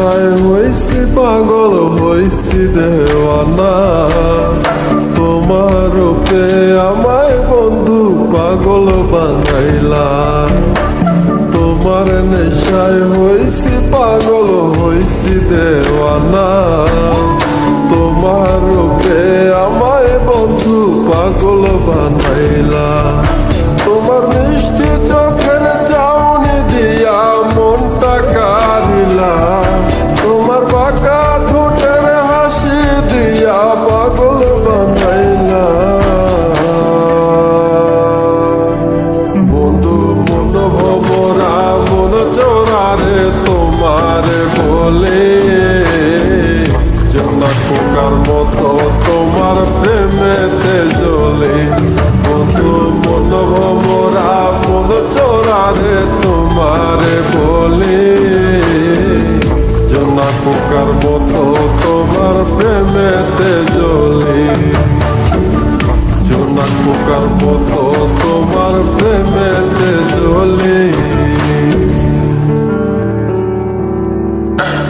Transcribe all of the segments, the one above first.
নেশায় হইছি পাগল হইছি দেওয়ানা, তোমার রূপে আমায় বন্ধু পাগল বানাইলা। তোমার নেশায় হইছি পাগল হইছি দেওয়ানা, তোমার রূপে আমায় বন্ধু পাগল বানাইলা। তোমার মিষ্টি চোখের চাউনি দিয়া মনটা কারিলা, তোমার বাঁকা ঠোঁটের হাসি দিয়া পাগল বানাইলা। বন্ধু মন ভমরা মন চোরারে তোমার বলে, জোনা পোকার মতো তোমার প্রেমেতে জ্বলে। বন্ধু মন ভমরা মন চোরারে তোমার বলে, জোনা পোকার মতো তোমার প্রেমেতে জ্বলে। জোনা পোকার মতো তোমার প্রেমেতে জ্বলে।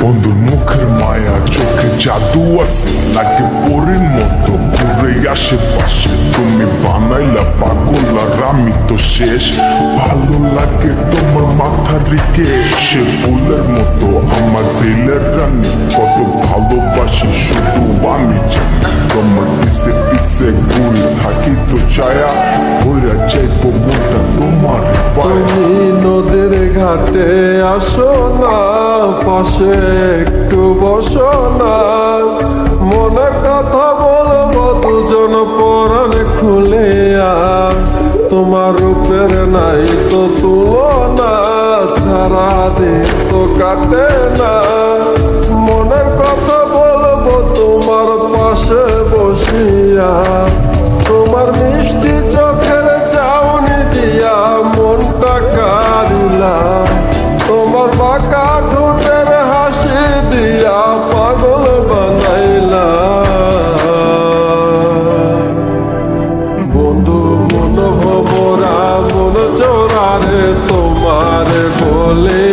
বন্ধুর মুখের মায়া চোখে জাদু আছে, লাগে পরের মতো ঘুরে আশেপাশে। তুমি বানাইলা পাগল আর আমি তো শেষ। ভালো লাগে তোমার মাথার রেখে, সে ফুলের মতো আমার দিলের রানী। কত ভালোবাসি শুধু আমি জানি, তোমার পিছে পিছে ঘুরে থাকি তো ছায়া ভরা চাইবো মনটা তোমার পায়ে। তুমি নদীর ঘাটে আসো না, পাশে একটু বসো না, মনের কথা বলবো দুজন পরাণ খুলে। তোমার রূপের নাই তো তুলনা, সারা দিন তো কাটে না। মনের কথা বলবো তোমার পাশে বসিয়া, তোমার মিষ্টি চোখের চাউনি দিয়া মনটা কারিলা। তোমার বাঁকা ঠোঁটের হাসি দিয়া পাগল বানাইলা। বন্ধু মন ভমরা মন চোরারে তোমার বলে,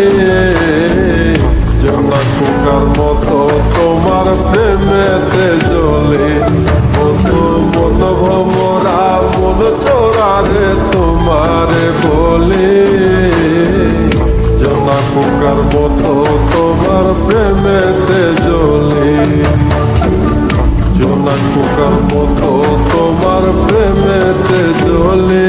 জোনা পোকার মতো তোমার প্রেমেতে জ্বলে। বন্ধু মন ভমরা মন চোরারে তোমার বলে, জোনা পোকার মতো তোমার প্রেমেতে জ্বলে। জোনা পোকার মতো তোমার প্রেমেতে জ্বলে।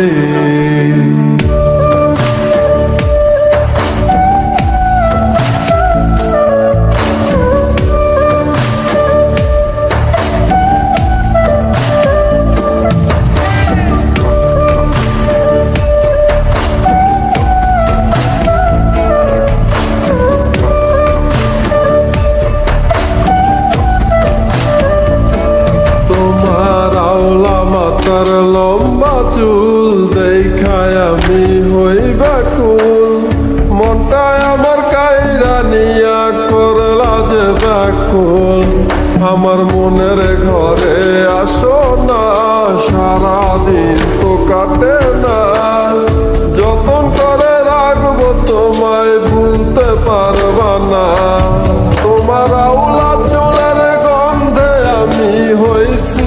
তার লম্বা চুল দেখায় আমি হই ব্যাকুল, মনটায় আমার কাইরা নিয়া করলা যে ব্যাকুল। আমার মনের ঘরে আসো না, সারাদিন তো কাটে না। যতন করে রাখবো তোমায় ভুলতে পারবা না। তোমার আউলা চুলের গন্ধে আমি হইছি